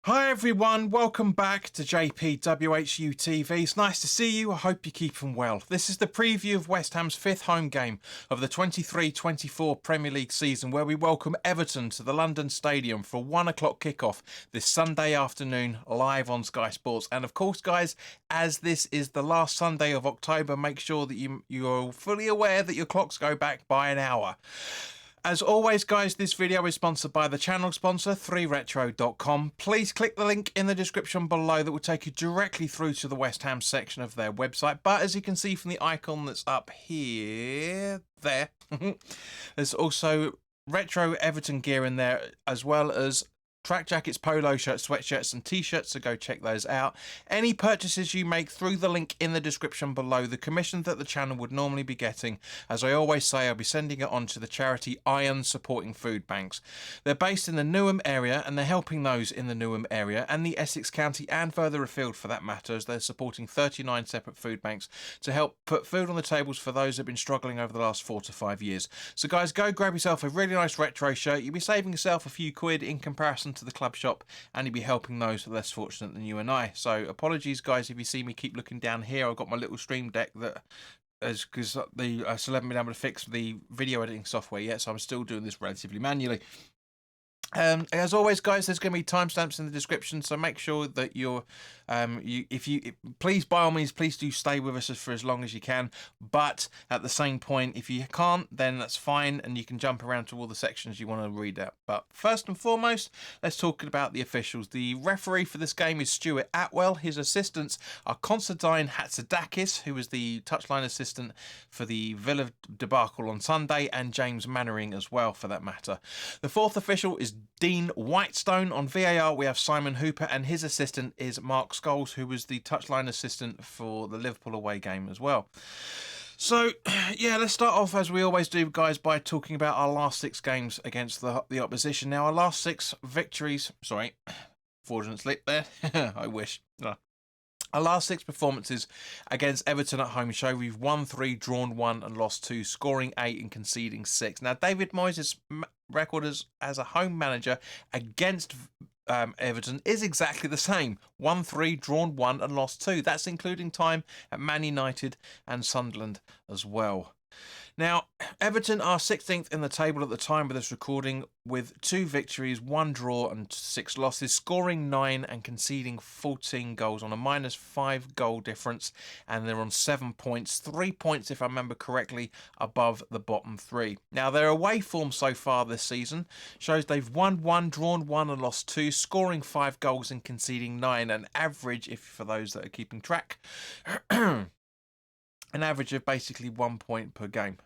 Hi everyone, welcome back to WHU TV. It's nice to see you, I hope you're keeping well. This is the preview of West Ham's fifth home game of the 23-24 Premier League season, where we welcome Everton to the London Stadium for a 1 o'clock kickoff this Sunday afternoon live on Sky Sports. And of course guys, as this is the last Sunday of October, make sure that you're fully aware that your clocks go back by an hour. As always, guys, this video is sponsored by the channel sponsor, 3retro.com. Please click the link in the description below that will take you directly through to the West Ham section of their website. But as you can see from the icon that's up here, there's also retro Everton gear in there, as well as track jackets, polo shirts, sweatshirts and t-shirts, so go check those out. Any purchases you make through the link in the description below, the commission that the channel would normally be getting, as I always say, I'll be sending it on to the charity Iron Supporting Food Banks. They're based in the Newham area and they're helping those in the Newham area and the Essex County and further afield for that matter, as they're supporting 39 separate food banks to help put food on the tables for those that have been struggling over the last 4 to 5 years. So guys, go grab yourself a really nice retro shirt. You'll be saving yourself a few quid in comparison to the club shop, and you'll be helping those less fortunate than you and I. So apologies guys if you see me keep looking down here. I've got my little stream deck that is because I still haven't been able to fix the video editing software yet, so I'm still doing this relatively manually. As always guys, there's going to be timestamps in the description, so make sure that please by all means please do stay with us for as long as you can, but at the same point, if you can't, then that's fine and you can jump around to all the sections you want to read out. But first and foremost, let's talk about the officials. The referee for this game is Stuart Atwell. His assistants are Constantine Hatzidakis, who was the touchline assistant for the Villa debacle on Sunday, and James Mannering as well for that matter. The fourth official is Dean Whitestone. On VAR we have Simon Hooper, and his assistant is Mark Scholes, who was the touchline assistant for the Liverpool away game as well. So yeah, let's start off as we always do guys by talking about our last 6 games against the opposition. Now our last 6 victories, fraudulent slip there, I wish. Our last 6 performances against Everton at home show we've won 3, drawn 1 and lost 2, scoring 8 and conceding 6. Now David Moyes' record as a home manager against Everton is exactly the same. 1-3, drawn 1 and lost 2. That's including time at Man United and Sunderland as well. Now, Everton are 16th in the table at the time of this recording, with 2 victories, 1 draw and 6 losses, scoring 9 and conceding 14 goals on a -5 goal difference, and they're on 7 points, 3 points if I remember correctly above the bottom 3. Now their away form so far this season shows they've won 1, drawn 1 and lost 2, scoring 5 goals and conceding 9, an average, if for those that are keeping track, an average of basically 1 point per game.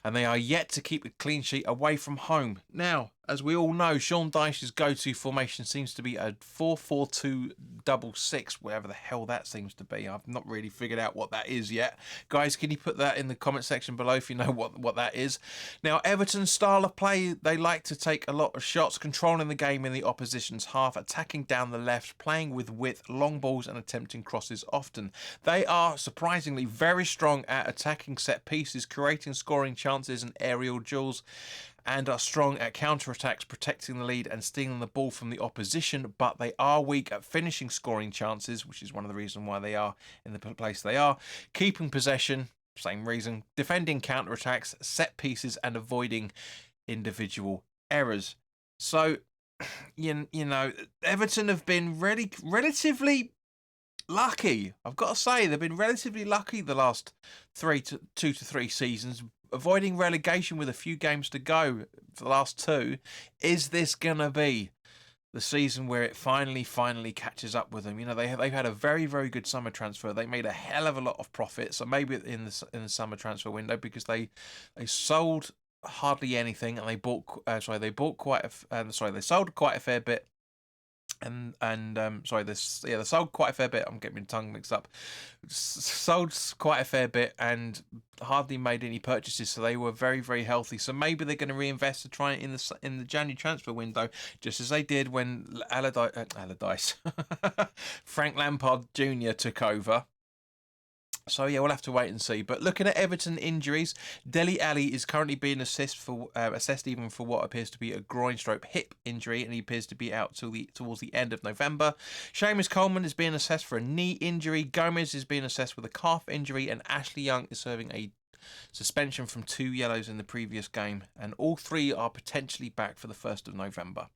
And they are yet to keep a clean sheet away from home. Now, as we all know, Sean Dyche's go-to formation seems to be a 4-4-2-6-6, whatever the hell that seems to be. I've not really figured out what that is yet. Guys, can you put that in the comment section below if you know what that is? Now, Everton's style of play, they like to take a lot of shots, controlling the game in the opposition's half, attacking down the left, playing with width, long balls and attempting crosses often. They are surprisingly very strong at attacking set pieces, creating scoring chances and aerial duels, and are strong at counter-attacks, protecting the lead and stealing the ball from the opposition, but they are weak at finishing scoring chances, which is one of the reasons why they are in the place they are, keeping possession, same reason, defending counter-attacks, set pieces and avoiding individual errors. So, you know, Everton have been relatively lucky. I've got to say, they've been relatively lucky the last 2 to 3 seasons, avoiding relegation with a few games to go for the last 2. Is this going to be the season where it finally catches up with them? You know, they've had a very, very good summer transfer. They made a hell of a lot of profit. So maybe in the summer transfer window, because they sold hardly anything and they sold quite a fair bit. They sold quite a fair bit. I'm getting my tongue mixed up. Sold quite a fair bit and hardly made any purchases, so they were very, very healthy. So maybe they're going to reinvest to try it in the January transfer window, just as they did when Allardyce Frank Lampard Jr. took over. So yeah, we'll have to wait and see. But looking at Everton injuries, Dele Alli is currently being assessed even for what appears to be a groin/hip injury, and he appears to be out towards the end of November. Seamus Coleman is being assessed for a knee injury. Gomez is being assessed with a calf injury, and Ashley Young is serving a suspension from 2 yellows in the previous game. And all three are potentially back for the 1st of November.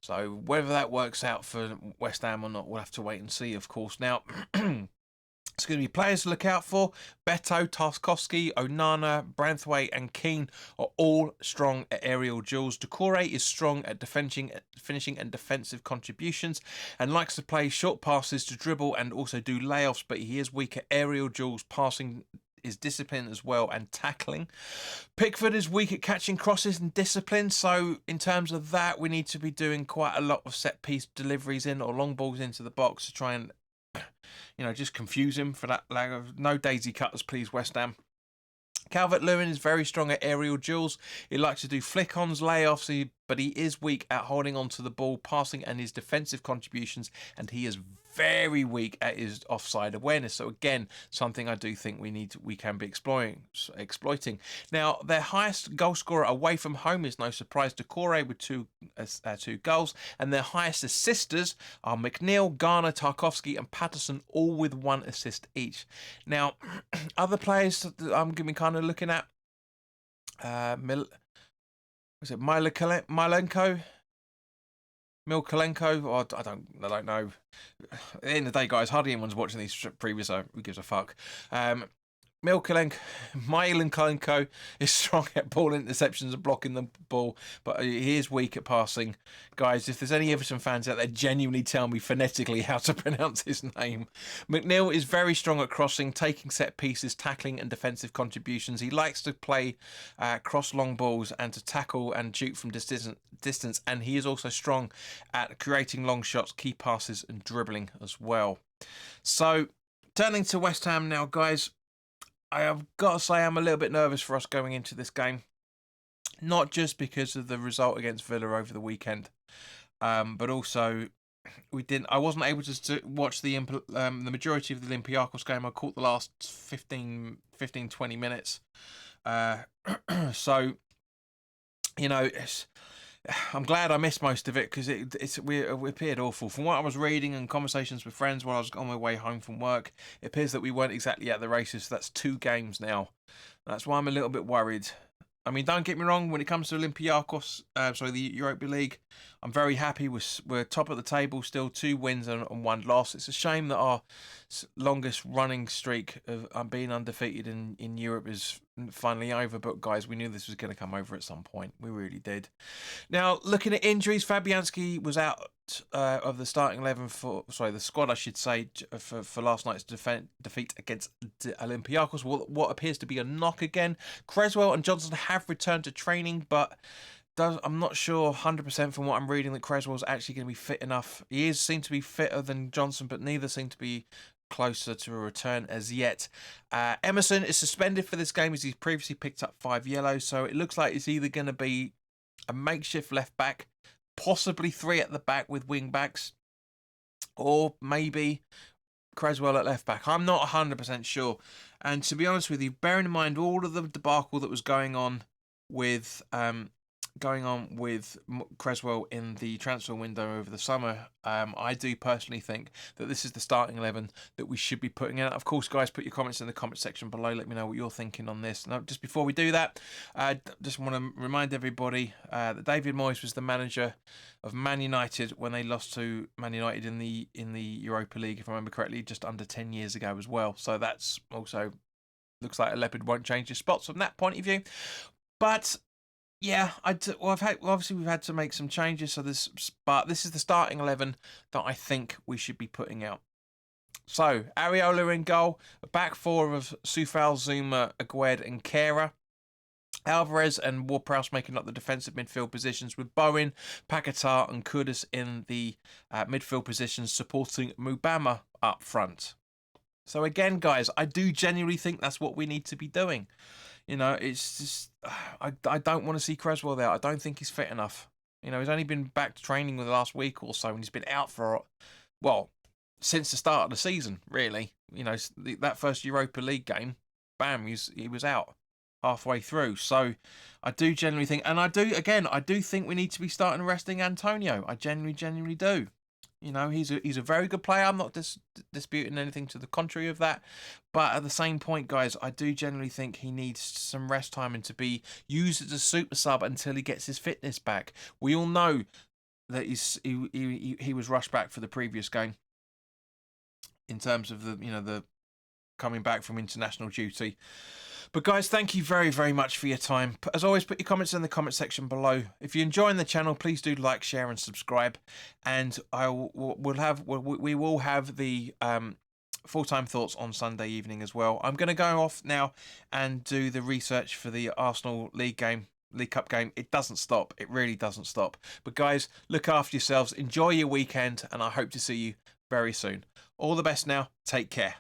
So whether that works out for West Ham or not, we'll have to wait and see, of course. Now. It's going to be players to look out for. Beto, Tarkowski, Onana, Branthwaite and Keane are all strong at aerial duels. Doucouré is strong at finishing and defensive contributions and likes to play short passes to dribble and also do layoffs, but he is weak at aerial duels, passing is discipline as well, and tackling. Pickford is weak at catching crosses and discipline, so in terms of that, we need to be doing quite a lot of set piece deliveries in or long balls into the box to try and just confuse him for that lack of no daisy cutters, please, West Ham. Calvert-Lewin is very strong at aerial duels. He likes to do flick-ons, layoffs, but he is weak at holding on to the ball, passing and his defensive contributions, and he is very weak at his offside awareness. So again, something I do think we can be exploiting. Now, their highest goal scorer away from home is no surprise Doucouré with two goals, and their highest assisters are McNeil, Garner, Tarkowski, and Patterson, all with 1 assist each. Now, other players that I'm going to be kind of looking at, Milenko? Milkolenko, or I don't know. At the end of the day, guys, hardly anyone's watching these previews, so who gives a fuck? Milenko is strong at ball interceptions and blocking the ball, but he is weak at passing. Guys, if there's any Everton fans out there, genuinely tell me phonetically how to pronounce his name. McNeil is very strong at crossing, taking set pieces, tackling and defensive contributions. He likes to play cross long balls and to tackle and shoot from distance, and he is also strong at creating long shots, key passes and dribbling as well. So, turning to West Ham now, guys, I have got to say I'm a little bit nervous for us going into this game. Not just because of the result against Villa over the weekend, but also I wasn't able to watch the majority of the Olympiacos game. I caught the last 15-20 minutes. So, I'm glad I missed most of it because it appeared awful. From what I was reading and conversations with friends while I was on my way home from work, it appears that we weren't exactly at the races. So that's 2 games now. That's why I'm a little bit worried. I mean, don't get me wrong, when it comes to Olympiacos, the Europa League, I'm very happy. We're top of the table still, 2 wins and 1 loss. It's a shame that our longest running streak of being undefeated in Europe is finally over. But guys, we knew this was going to come over at some point. We really did. Now, looking at injuries, Fabianski was out of the starting 11 the squad, I should say, for last night's defeat against Olympiacos. What appears to be a knock again. Creswell and Johnson have returned to training, but I'm not sure 100% from what I'm reading that Creswell's actually going to be fit enough. He seems to be fitter than Johnson, but neither seem to be closer to a return as yet. Emerson is suspended for this game as he's previously picked up 5 yellows, so it looks like it's either going to be a makeshift left back, possibly 3 at the back with wing backs, or maybe Creswell at left back. I'm not 100% sure. And to be honest with you, bearing in mind all of the debacle that was going on with Creswell in the transfer window over the summer, I do personally think that this is the starting 11 that we should be putting in. Of course, guys, put your comments in the comment section below. Let me know what you're thinking on this. Now, just before we do that, I just want to remind everybody that David Moyes was the manager of Man United when they lost to Man United in the Europa League, if I remember correctly, just under 10 years ago as well. So that's also looks like a leopard won't change his spots from that point of view. But yeah, obviously we've had to make some changes. But this is the starting 11 that I think we should be putting out. So Areola in goal, a back 4 of Soufal, Zuma, Agued, and Kera. Alvarez and Ward-Prowse making up the defensive midfield positions, with Bowen, Paquetá, and Kudus in the midfield positions, supporting Mubama up front. So again, guys, I do genuinely think that's what we need to be doing. It's just I don't want to see Creswell there. I don't think he's fit enough. He's only been back to training with the last week or so, and he's been out for since the start of the season, really. You know, that first Europa League game, bam, he was out halfway through. So I do generally think, and I do think we need to be starting resting Antonio. I genuinely do. You know, he's a very good player. I'm not disputing anything to the contrary of that. But at the same point, guys, I do generally think he needs some rest time and to be used as a super sub until he gets his fitness back. We all know that he was rushed back for the previous game in terms of the coming back from international duty. But guys, thank you very, very much for your time. As always, put your comments in the comment section below. If you're enjoying the channel, please do like, share, and subscribe. And we will have the full-time thoughts on Sunday evening as well. I'm going to go off now and do the research for the Arsenal League Cup game. It doesn't stop. It really doesn't stop. But guys, look after yourselves. Enjoy your weekend, and I hope to see you very soon. All the best now. Take care.